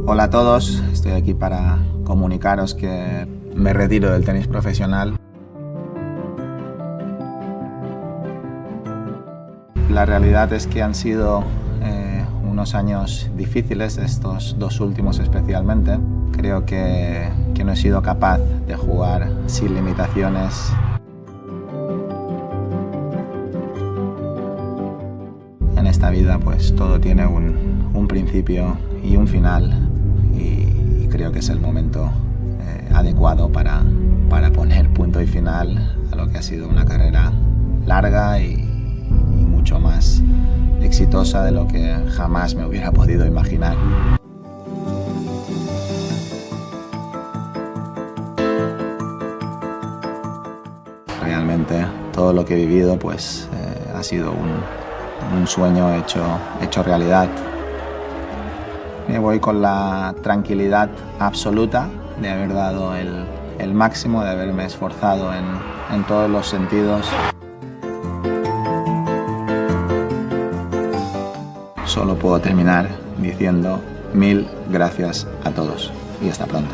Hola a todos, estoy aquí para comunicaros que me retiro del tenis profesional. La realidad es que han sido unos años difíciles, estos dos últimos especialmente. Creo que no he sido capaz de jugar sin limitaciones. En esta vida pues todo tiene un principio y un final y creo que es el momento adecuado para poner punto y final a lo que ha sido una carrera larga y mucho más exitosa de lo que jamás me hubiera podido imaginar. Realmente todo lo que he vivido pues ha sido un sueño hecho realidad. Me voy con la tranquilidad absoluta de haber dado el máximo, de haberme esforzado en todos los sentidos. Solo puedo terminar diciendo 1000 gracias a todos y hasta pronto.